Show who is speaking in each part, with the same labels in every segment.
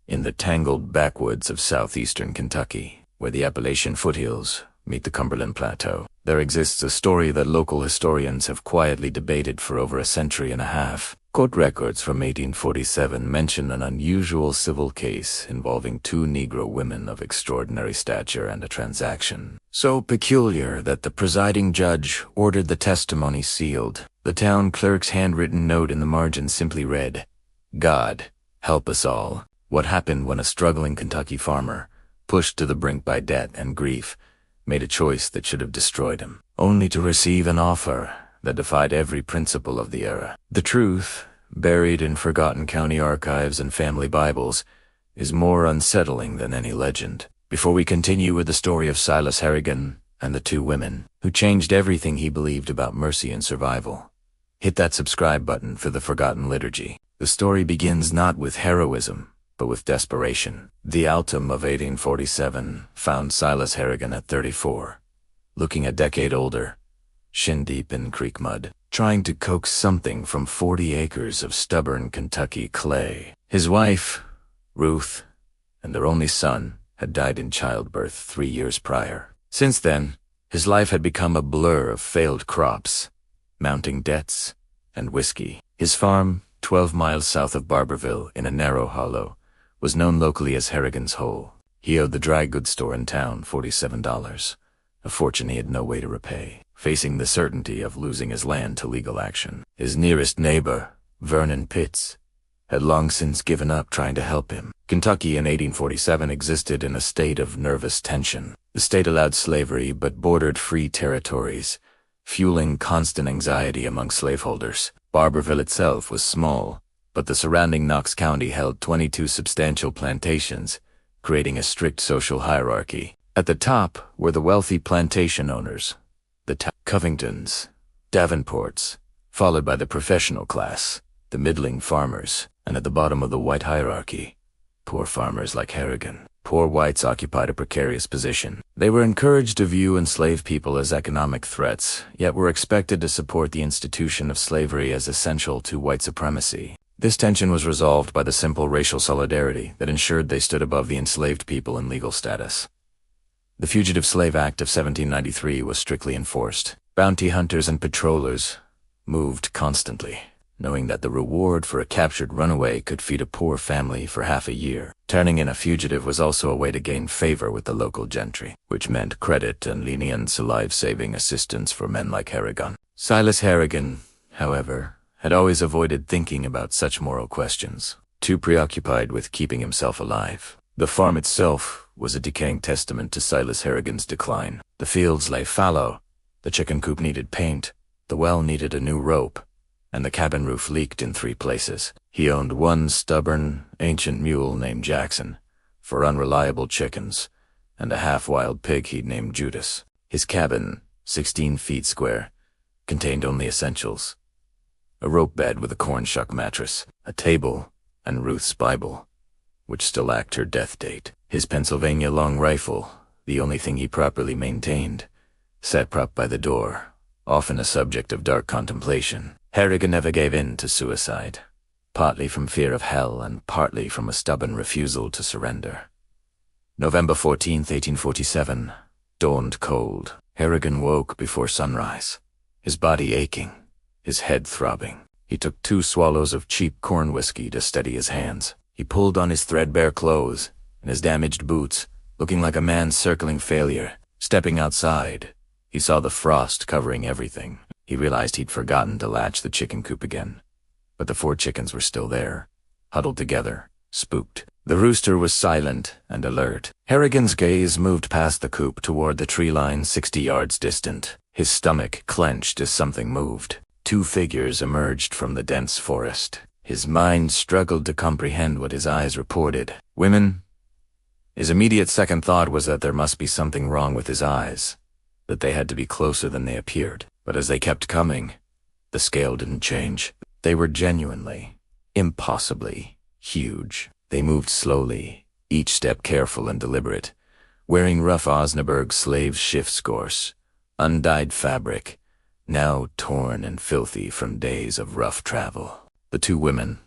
Speaker 1: in the tangled backwoods of southeastern Kentucky, where the Appalachian foothills meet the Cumberland Plateau, there exists a story that local historians have quietly debated for over a century and a half. Court records from 1847 mention an unusual civil case involving two Negro women of extraordinary stature and a transaction so peculiar that the presiding judge ordered the testimony sealed. The town clerk's handwritten note in the margin simply read, "God, help us all." What happened when a struggling Kentucky farmer, pushed to the brink by debt and grief, made a choice that should have destroyed him, only to receive an offer that defied every principle of the era. The truth, buried in forgotten county archives and family Bibles, is more unsettling than any legend. Before we continue with the story of Silas Harrigan and the two women who changed everything he believed about mercy and survival, hit that subscribe button for the Forgotten Liturgy. The story begins not with heroism, but with desperation. The autumn of 1847 found Silas Harrigan at 34, looking a decade older, shin-deep in creek mud, trying to coax something from 40 acres of stubborn Kentucky clay. His wife, Ruth, and their only son had died in childbirth 3 years prior. Since then, his life had become a blur of failed crops, mounting debts, and whiskey. His farm, 12 miles south of Barberville in a narrow hollow, was known locally as Harrigan's Hole. He owed the dry goods store in town $47, a fortune he had no way to repay, facing the certainty of losing his land to legal action. His nearest neighbor, Vernon Pitts, had long since given up trying to help him. Kentucky in 1847 existed in a state of nervous tension. The state allowed slavery but bordered free territories, fueling constant anxiety among slaveholders. Barberville itself was small, but the surrounding Knox County held 22 substantial plantations, creating a strict social hierarchy. At the top were the wealthy plantation owners, the Covingtons, Davenports, followed by the professional class, the middling farmers, and at the bottom of the white hierarchy, poor farmers like Harrigan. Poor whites occupied a precarious position. They were encouraged to view enslaved people as economic threats, yet were expected to support the institution of slavery as essential to white supremacy. This tension was resolved by the simple racial solidarity that ensured they stood above the enslaved people in legal status. The Fugitive Slave Act of 1793 was strictly enforced. Bounty hunters and patrollers moved constantly, knowing that the reward for a captured runaway could feed a poor family for half a year. Turning in a fugitive was also a way to gain favor with the local gentry, which meant credit and lenience life-saving assistance for men like Harrigan. Silas Harrigan, however, had always avoided thinking about such moral questions, too preoccupied with keeping himself alive. The farm itself was a decaying testament to Silas Harrigan's decline. The fields lay fallow, the chicken coop needed paint, the well needed a new rope, and the cabin roof leaked in 3 places. He owned one stubborn, ancient mule named Jackson for unreliable chickens, and a half-wild pig he'd named Judas. His cabin, 16 feet square, contained only essentials: a rope bed with a corn shuck mattress, a table, and Ruth's Bible, which still lacked her death date. His Pennsylvania long rifle, the only thing he properly maintained, sat propped by the door, often a subject of dark contemplation. Harrigan never gave in to suicide, partly from fear of hell and partly from a stubborn refusal to surrender. November 14th, 1847, dawned cold. Harrigan woke before sunrise, his body aching, his head throbbing. He took 2 swallows of cheap corn whiskey to steady his hands. He pulled on his threadbare clothes and his damaged boots, looking like a man circling failure. Stepping outside, he saw the frost covering everything. He realized he'd forgotten to latch the chicken coop again, but the 4 chickens were still there, huddled together, spooked. The rooster was silent and alert. Harrigan's gaze moved past the coop toward the tree line 60 yards distant. His stomach clenched as something moved. 2 figures emerged from the dense forest. His mind struggled to comprehend what his eyes reported. Women? His immediate second thought was that there must be something wrong with his eyes, that they had to be closer than they appeared. But as they kept coming, the scale didn't change. They were genuinely, impossibly huge. They moved slowly, each step careful and deliberate, wearing rough Osnaburg slave shift gorse, undyed fabric, now torn and filthy from days of rough travel. The 2 women,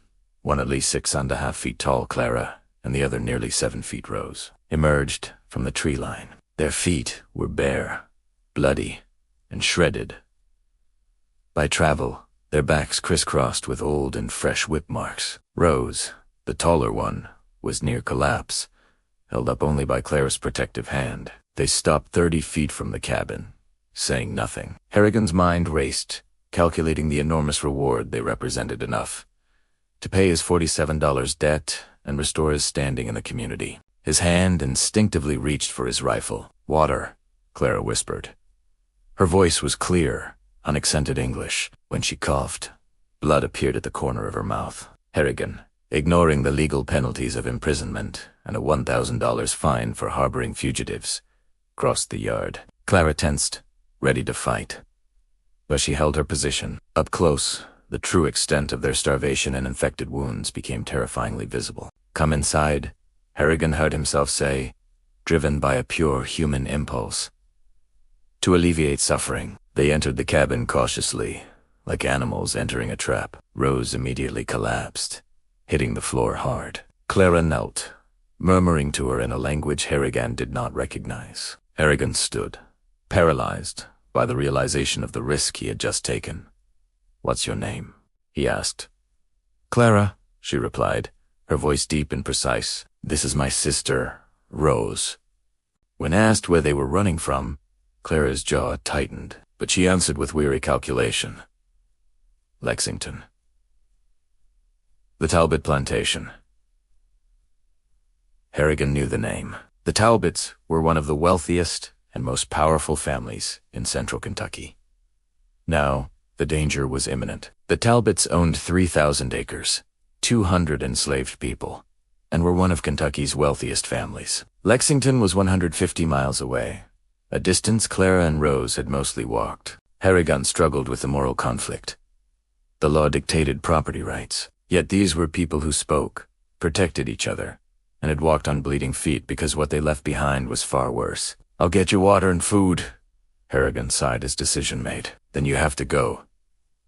Speaker 1: one at least 6.5 feet tall, Clara, and the other nearly 7 feet rose, emerged from the tree line. Their feet were bare, bloody, and shredded by travel, their backs crisscrossed with old and fresh whip marks. Rose, the taller one, was near collapse, held up only by Clara's protective hand. They stopped 30 feet from the cabin, saying nothing. Harrigan's mind raced, calculating the enormous reward they represented enough to pay his $47 debt and restore his standing in the community. His hand instinctively reached for his rifle. "Water," Clara whispered. Her voice was clear, unaccented English. When she coughed, blood appeared at the corner of her mouth. Harrigan, ignoring the legal penalties of imprisonment and a $1,000 fine for harboring fugitives, crossed the yard. Clara tensed, ready to fight. But she held her position. Up close, the true extent of their starvation and infected wounds became terrifyingly visible. "Come inside," Harrigan heard himself say, driven by a pure human impulse to alleviate suffering. They entered the cabin cautiously, like animals entering a trap. Rose immediately collapsed, hitting the floor hard. Clara knelt, murmuring to her in a language Harrigan did not recognize. Harrigan stood, paralyzed by the realization of the risk he had just taken. "What's your name?" he asked. "Clara," she replied, her voice deep and precise. "This is my sister, Rose." When asked where they were running from, Clara's jaw tightened, but she answered with weary calculation. "Lexington. The Talbot Plantation." Harrigan knew the name. The Talbots were one of the wealthiest and most powerful families in central Kentucky. Now, the danger was imminent. The Talbots owned 3,000 acres, 200 enslaved people, and were one of Kentucky's wealthiest families. Lexington was 150 miles away, a distance Clara and Rose had mostly walked. Harrigan struggled with the moral conflict. The law dictated property rights, yet these were people who spoke, protected each other, and had walked on bleeding feet because what they left behind was far worse. "I'll get you water and food," Harrigan sighed his decision made. "Then you have to go."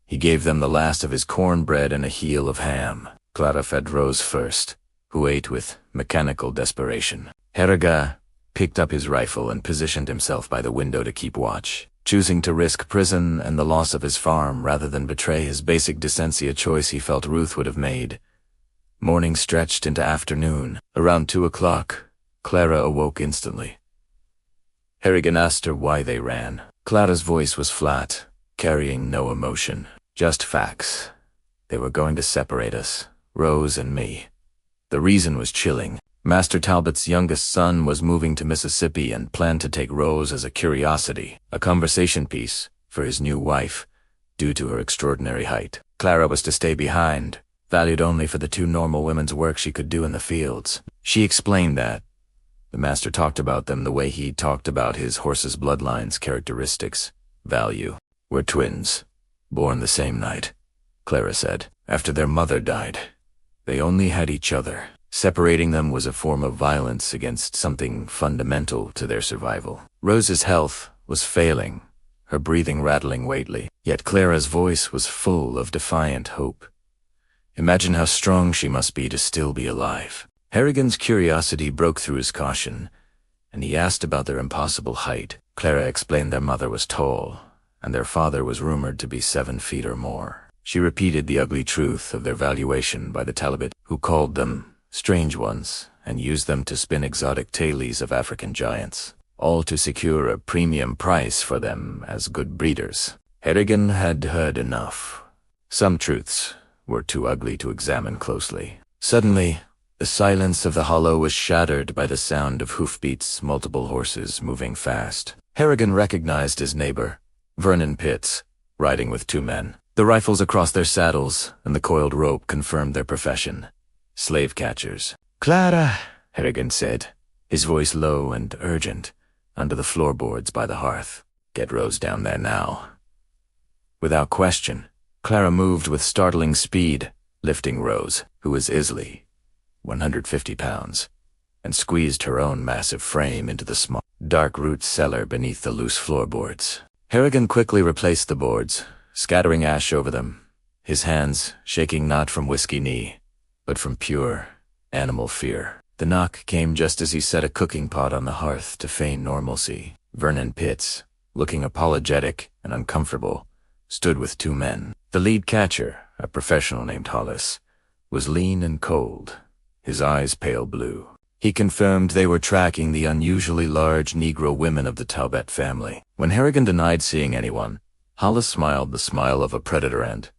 Speaker 1: He gave them the last of his cornbread and a heel of ham. Clara fed Rose first, who ate with mechanical desperation. Harrigan picked up his rifle and positioned himself by the window to keep watch, choosing to risk prison and the loss of his farm rather than betray his basic decency, a choice he felt Ruth would have made. Morning stretched into afternoon. Around 2 o'clock, Clara awoke instantly. Harrigan asked her why they ran. Clara's voice was flat, carrying no emotion, just facts. They were going to separate us, Rose and me. The reason was chilling. Master Talbot's youngest son was moving to Mississippi and planned to take Rose as a curiosity, a conversation piece for his new wife, due to her extraordinary height. Clara was to stay behind, valued only for the 2 normal women's work she could do in the fields. She explained that. The master talked about them the way he talked about his horse's bloodlines, characteristics, value. "We're twins, born the same night," Clara said. "After their mother died, they only had each other. Separating them was a form of violence against something fundamental to their survival." Rose's health was failing, her breathing rattling weightly, yet Clara's voice was full of defiant hope. Imagine how strong she must be to still be alive. Harrigan's curiosity broke through his caution, and he asked about their impossible height. Clara explained their mother was tall, and their father was rumored to be 7 feet or more. She repeated the ugly truth of their valuation by the Talbot, who called them strange ones and used them to spin exotic tales of African giants, all to secure a premium price for them as good breeders. Harrigan had heard enough. Some truths were too ugly to examine closely. Suddenly, the silence of the hollow was shattered by the sound of hoofbeats, multiple horses moving fast. Harrigan recognized his neighbor, Vernon Pitts, riding with 2 men. The rifles across their saddles and the coiled rope confirmed their profession. Slave catchers. "Clara," Harrigan said, his voice low and urgent, under the floorboards by the hearth. "Get Rose down there now." Without question, Clara moved with startling speed, lifting Rose, who was easily 150 pounds, and squeezed her own massive frame into the small, dark-root cellar beneath the loose floorboards. Harrigan quickly replaced the boards, scattering ash over them, his hands shaking not from whiskey knee, but from pure animal fear. The knock came just as he set a cooking pot on the hearth to feign normalcy. Vernon Pitts, looking apologetic and uncomfortable, stood with two men. The lead catcher, a professional named Hollis, was lean and cold, his eyes pale blue. He confirmed they were tracking the unusually large Negro women of the Talbot family. When Harrigan denied seeing anyone, Hollis smiled the smile of a predator and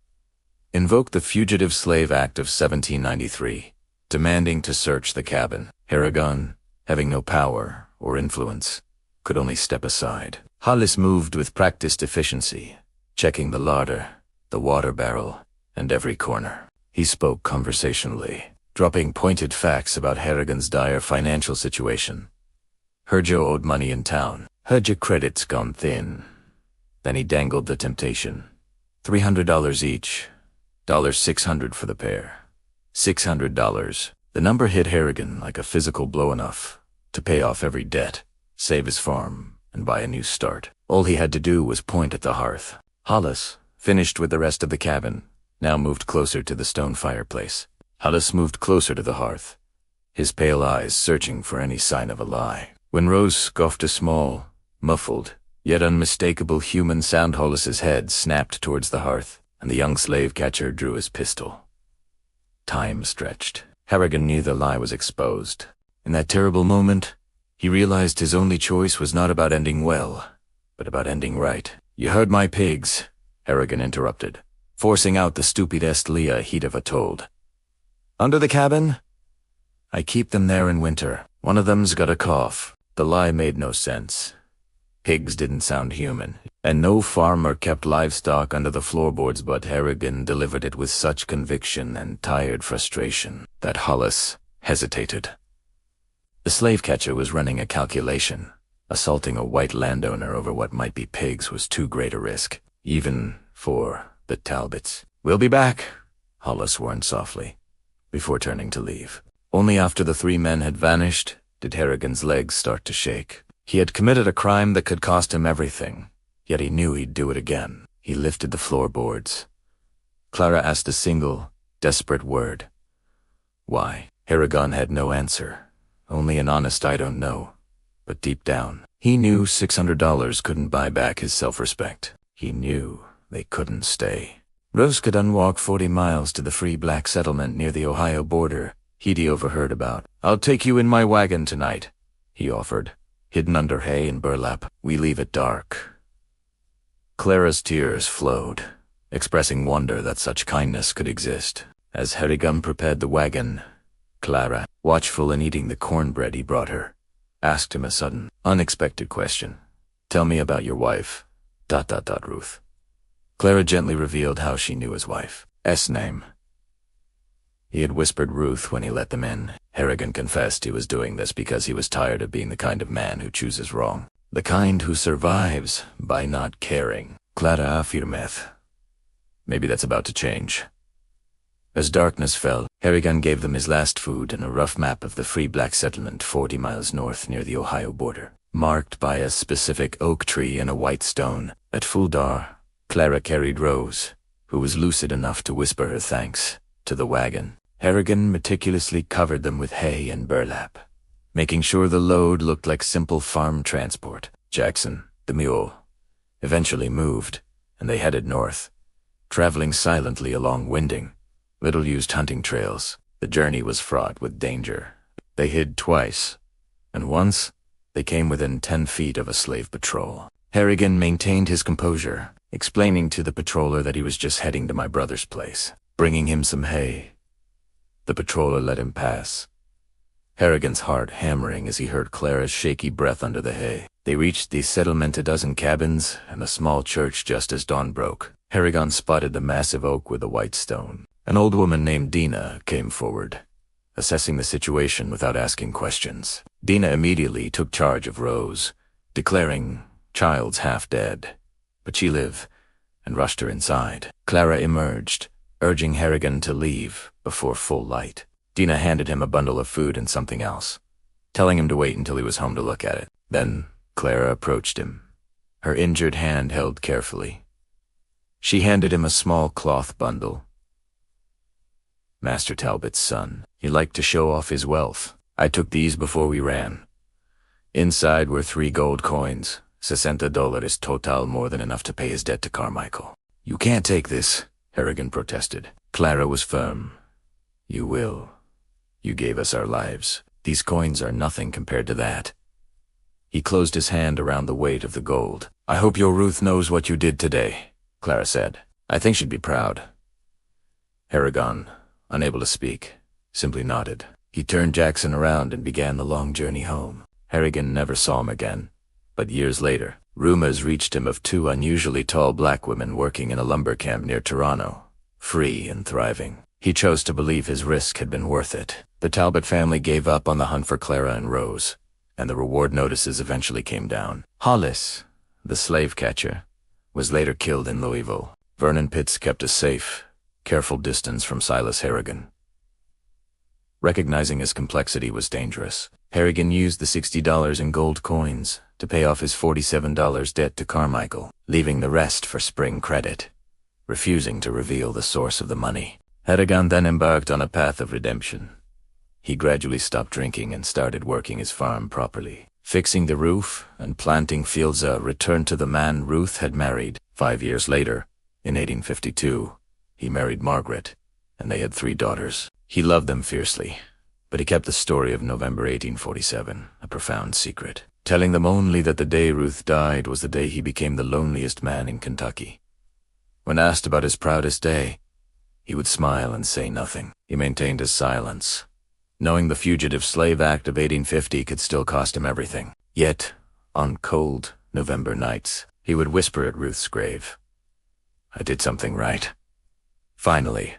Speaker 1: invoked the Fugitive Slave Act of 1793, demanding to search the cabin. Harrigan, having no power or influence, could only step aside. Hollis moved with practiced efficiency, checking the larder, the water barrel, and every corner. He spoke conversationally, dropping pointed facts about Harrigan's dire financial situation. Heard you owed money in town. Heard your credit's gone thin. Then he dangled the temptation. $300 each. $600 for the pair. $600. The number hit Harrigan like a physical blow, enough to pay off every debt, save his farm, and buy a new start. All he had to do was point at the hearth. Hollis, finished with the rest of the cabin, now moved closer to the stone fireplace. Hollis moved closer to the hearth, his pale eyes searching for any sign of a lie. When Rose scoffed a small, muffled, yet unmistakable human sound, Hollis's head snapped towards the hearth, and the young slave catcher drew his pistol. Time stretched. Harrigan knew the lie was exposed. In that terrible moment, he realized his only choice was not about ending well, but about ending right. "You heard my pigs," Harrigan interrupted, forcing out the stupidest Leah he'd ever told. "Under the cabin? I keep them there in winter. One of them's got a cough." The lie made no sense. Pigs didn't sound human, and no farmer kept livestock under the floorboards, but Harrigan delivered it with such conviction and tired frustration that Hollis hesitated. The slave catcher was running a calculation. Assaulting a white landowner over what might be pigs was too great a risk, even for the Talbots. "We'll be back," Hollis warned softly, before turning to leave. Only after the three men had vanished did Harrigan's legs start to shake. He had committed a crime that could cost him everything, yet he knew he'd do it again. He lifted the floorboards. Clara asked a single, desperate word. Why? Harrigan had no answer, only an honest "I don't know." But deep down, he knew $600 couldn't buy back his self-respect. He knew they couldn't stay. Rose could unwalk 40 miles to the free black settlement near the Ohio border he'd overheard about. "I'll take you in my wagon tonight," he offered, hidden under hay and burlap. "We leave at dark." Clara's tears flowed, expressing wonder that such kindness could exist. As Harrigan prepared the wagon, Clara, watchful and eating the cornbread he brought her, asked him a sudden, unexpected question. "Tell me about your wife, ... Ruth." Clara gently revealed how she knew his wife's name. He had whispered Ruth when he let them in. Harrigan confessed he was doing this because he was tired of being the kind of man who chooses wrong. The kind who survives by not caring. Clara affirmeth. Maybe that's about to change. As darkness fell, Harrigan gave them his last food and a rough map of the free black settlement 40 miles north near the Ohio border, marked by a specific oak tree and a white stone. At full dawn, Clara carried Rose, who was lucid enough to whisper her thanks, to the wagon. Harrigan meticulously covered them with hay and burlap, making sure the load looked like simple farm transport. Jackson, the mule, eventually moved, and they headed north, traveling silently along winding, little-used hunting trails. The journey was fraught with danger. They hid twice, and once they came within 10 feet of a slave patrol. Harrigan maintained his composure, explaining to the patroller that he was just heading to my brother's place, bringing him some hay. The patroller let him pass, Harrigan's heart hammering as he heard Clara's shaky breath under the hay. They reached the settlement, a dozen cabins, and a small church just as dawn broke. Harrigan spotted the massive oak with the white stone. An old woman named Dina came forward, assessing the situation without asking questions. Dina immediately took charge of Rose, declaring, "Child's half dead, but she live," and rushed her inside. Clara emerged, urging Harrigan to leave before full light. Dina handed him a bundle of food and something else, telling him to wait until he was home to look at it. Then Clara approached him, her injured hand held carefully. She handed him a small cloth bundle. Master Talbot's son. He liked to show off his wealth. I took these before we ran. Inside were 3 gold coins. $60 total, more than enough to pay his debt to Carmichael. You can't take this, Harrigan protested. Clara was firm. You will. You gave us our lives. These coins are nothing compared to that. He closed his hand around the weight of the gold. I hope your Ruth knows what you did today, Clara said. I think she'd be proud. Harrigan, unable to speak, simply nodded. He turned Jackson around and began the long journey home. Harrigan never saw him again, but years later, rumors reached him of 2 unusually tall black women working in a lumber camp near Toronto, free and thriving. He chose to believe his risk had been worth it. The Talbot family gave up on the hunt for Clara and Rose, and the reward notices eventually came down. Hollis, the slave catcher, was later killed in Louisville. Vernon Pitts kept a safe, careful distance from Silas Harrigan. Recognizing his complexity was dangerous, Harrigan used the $60 in gold coins to pay off his $47 debt to Carmichael, leaving the rest for Spring Credit, refusing to reveal the source of the money. Harrigan then embarked on a path of redemption. He gradually stopped drinking and started working his farm properly. Fixing the roof and planting fields, returned to the man Ruth had married. 5 years later, in 1852, he married Margaret, and they had 3 daughters. He loved them fiercely, but he kept the story of November 1847 a profound secret, telling them only that the day Ruth died was the day he became the loneliest man in Kentucky. When asked about his proudest day, he would smile and say nothing. He maintained his silence, knowing the Fugitive Slave Act of 1850 could still cost him everything. Yet, on cold November nights, he would whisper at Ruth's grave, I did something right. Finally,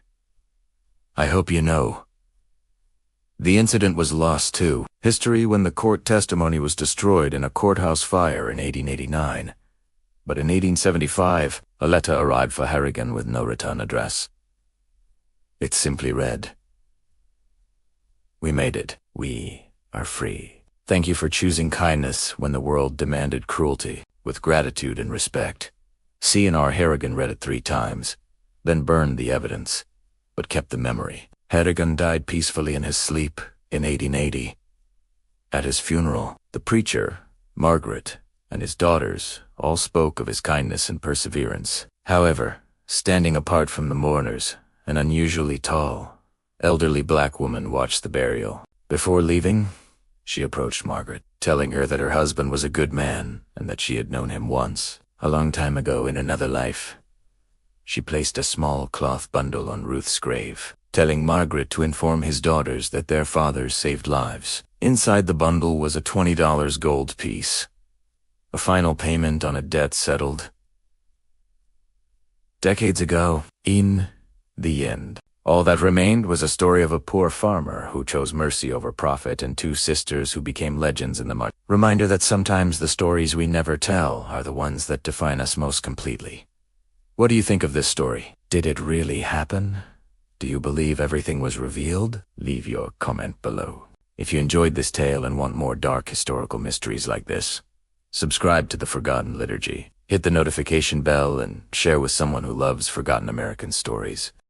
Speaker 1: I hope you know. The incident was lost to history when the court testimony was destroyed in a courthouse fire in 1889. But in 1875, a letter arrived for Harrigan with no return address. It simply read, We made it. We are free. Thank you for choosing kindness when the world demanded cruelty, with gratitude and respect. C.N.R. Harrigan read it 3 times, then burned the evidence, but kept the memory. Harrigan died peacefully in his sleep in 1880. At his funeral, the preacher, Margaret, and his daughters all spoke of his kindness and perseverance. However, standing apart from the mourners, an unusually tall, elderly black woman watched the burial. Before leaving, she approached Margaret, telling her that her husband was a good man and that she had known him once, a long time ago in another life. She placed a small cloth bundle on Ruth's grave, telling Margaret to inform his daughters that their fathers saved lives. Inside the bundle was a $20 gold piece, a final payment on a debt settled decades ago. In the end, all that remained was a story of a poor farmer who chose mercy over profit and 2 sisters who became legends in the march. Reminder that sometimes the stories we never tell are the ones that define us most completely. What do you think of this story? Did it really happen? Do you believe everything was revealed? Leave your comment below. If you enjoyed this tale and want more dark historical mysteries like this, subscribe to The Forgotten Liturgy, hit the notification bell, and share with someone who loves forgotten American stories.